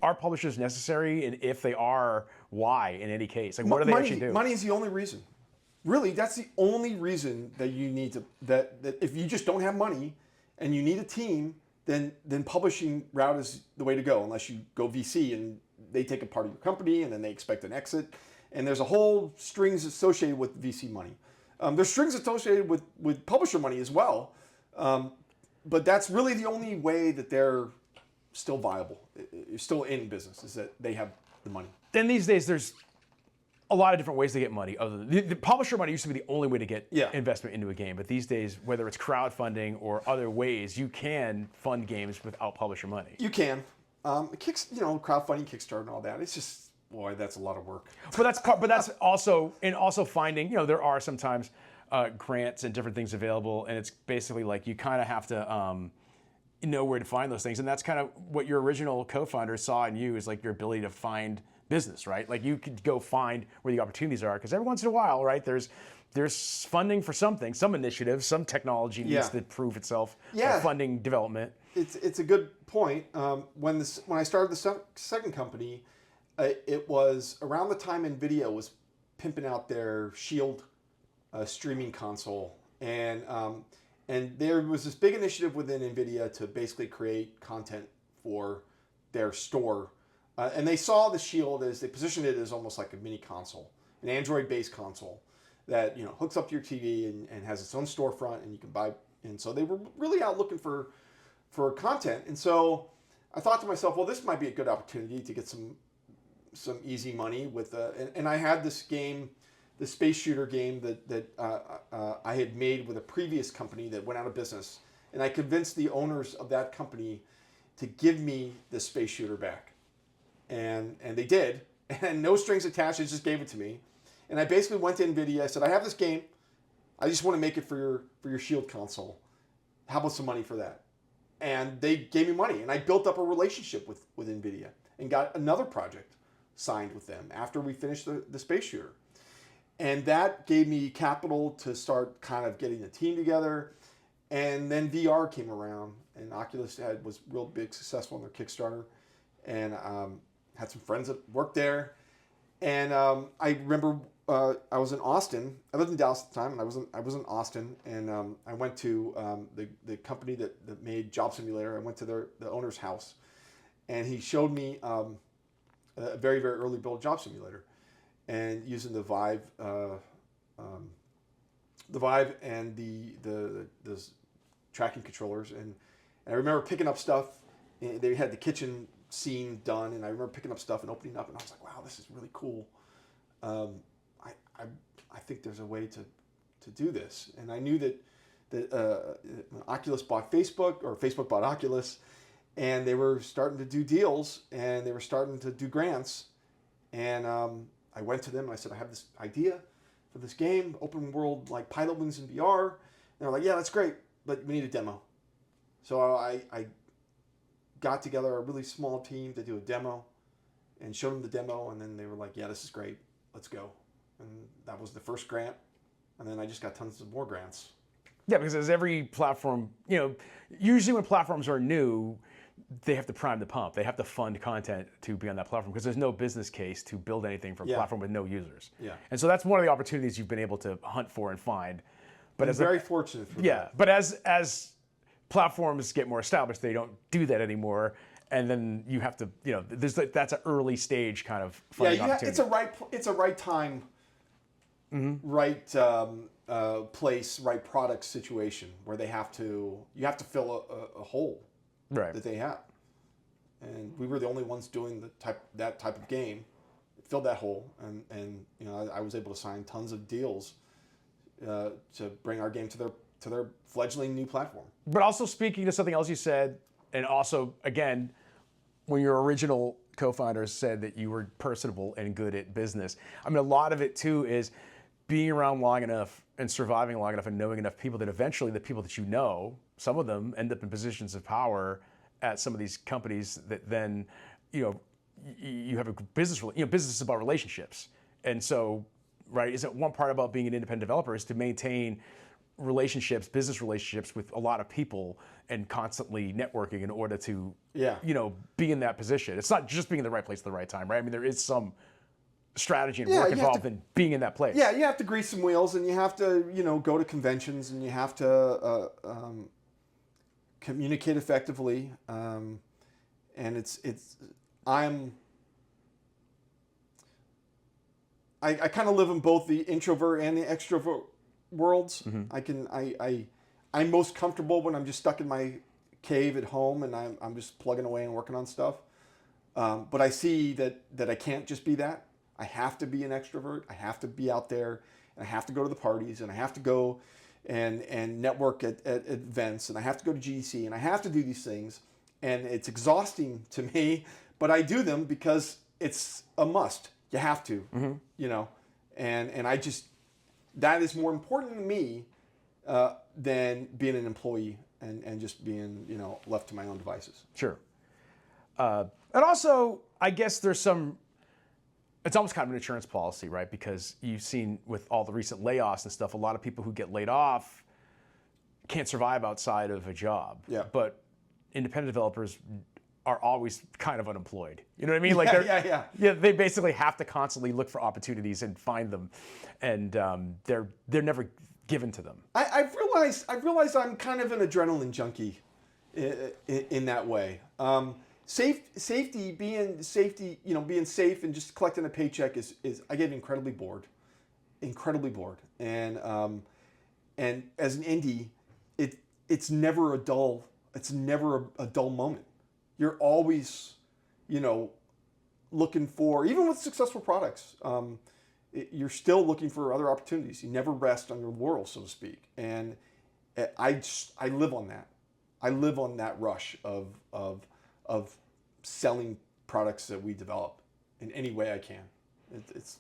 are publishers necessary, and if they are, why? In any case, like what do they actually do? Money is the only reason. Really, that's the only reason that you need to. That if you just don't have money and you need a team, then publishing route is the way to go. Unless you go VC and they take a part of your company and then they expect an exit, and there's a whole strings associated with VC money. There's strings associated with publisher money as well, but that's really the only way that they're still viable, still in business, is that they have the money. Then these days, there's a lot of different ways to get money. Other than the publisher money used to be the only way to get investment into a game, but these days, whether it's crowdfunding or other ways, you can fund games without publisher money. You can, crowdfunding, Kickstarter, and all that. It's just, boy, that's a lot of work. But that's also finding. There are sometimes grants and different things available, and it's basically like you kind of have to know where to find those things, and that's kind of what your original co-founders saw in you, is like your ability to find business, right? Like you could go find where the opportunities are, because every once in a while, right, there's funding for something, some initiative, some technology needs to prove itself. Funding development. It's a good point. When I started the second company, it was around the time Nvidia was pimping out their Shield streaming console, and there was this big initiative within Nvidia to basically create content for their store. And they saw the Shield they positioned it as almost like a mini console, an Android-based console that hooks up to your TV and has its own storefront, and you can buy. And so they were really out looking for content. And so I thought to myself, well, this might be a good opportunity to get some easy money with. And I had this game, the space shooter game that I had made with a previous company that went out of business, and I convinced the owners of that company to give me the space shooter back. And they did, and no strings attached. They just gave it to me, and I basically went to Nvidia. I said, I have this game. I just want to make it for your Shield console. How about some money for that? And they gave me money, and I built up a relationship with Nvidia and got another project signed with them after we finished the space shooter. And that gave me capital to start kind of getting the team together. And then VR came around, and Oculus was real big, successful in their Kickstarter, and had some friends that worked there. And I remember I was in Austin. I lived in Dallas at the time, and I was in Austin, and I went to the company that made Job Simulator. I went to the owner's house, and he showed me a very, very early build Job Simulator, and using the Vive and the tracking controllers. And I remember picking up stuff. They had the kitchen scene done, and I remember picking up stuff and opening up, and I was like, wow, this is really cool. I think there's a way to do this. And I knew that Oculus bought Facebook, or Facebook bought Oculus, and they were starting to do deals, and they were starting to do grants. And I went to them and I said, I have this idea for this game, open world, like pilot wings in VR. And they're like, yeah, that's great, but we need a demo. So I got together a really small team to do a demo and showed them the demo, and then they were like, yeah, this is great, let's go. And that was the first grant, and then I just got tons of more grants. Yeah, because as every platform, usually when platforms are new, they have to prime the pump. They have to fund content to be on that platform, because there's no business case to build anything for a platform with no users. Yeah. And so that's one of the opportunities you've been able to hunt for and find. But I'm very fortunate for that. But as platforms get more established, they don't do that anymore, and then you have to, that's an early stage kind of funding opportunity. It's a right time, right place, right product situation where you have to fill a hole that they have, and we were the only ones doing that type of game. It filled that hole, and I was able to sign tons of deals to bring our game to their fledgling new platform. But also, speaking to something else you said, and also, again, when your original co-founders said that you were personable and good at business, I mean, a lot of it too is being around long enough and surviving long enough and knowing enough people that eventually the people that some of them end up in positions of power at some of these companies that then, you have a business, business is about relationships. And so, right, isn't one part about being an independent developer is to maintain relationships, business relationships with a lot of people and constantly networking in order to, Yeah. be in that position. It's not just being in the right place at the right time, right? I mean, there is some strategy and Yeah, work you have involved to- in being in that place. Yeah, you have to grease some wheels, and you have to, go to conventions, and you have to communicate effectively. And I kind of live in both the introvert and the extrovert worlds. I'm most comfortable when I'm just stuck in my cave at home and I'm just plugging away and working on stuff. But I see that I can't just be that. I have to be an extrovert. I have to be out there, and I have to go to the parties, and I have to go and network at events, and I have to go to GDC, and I have to do these things. And it's exhausting to me, but I do them because it's a must. You have to, and I just, that is more important to me than being an employee and just being, left to my own devices. Sure. And also, I guess there's it's almost kind of an insurance policy, right? Because you've seen with all the recent layoffs and stuff, a lot of people who get laid off can't survive outside of a job. Yeah. But independent developers are always kind of unemployed. You know what I mean? Like Yeah. they basically have to constantly look for opportunities and find them, and they're never given to them. I've realized I'm kind of an adrenaline junkie in that way. Safety, being safe and just collecting a paycheck is I get incredibly bored, and as an indie, it's never a dull moment. You're always, looking for, even with successful products, you're still looking for other opportunities. You never rest on your laurels, so to speak. And I live on that. I live on that rush of selling products that we develop in any way I can. It's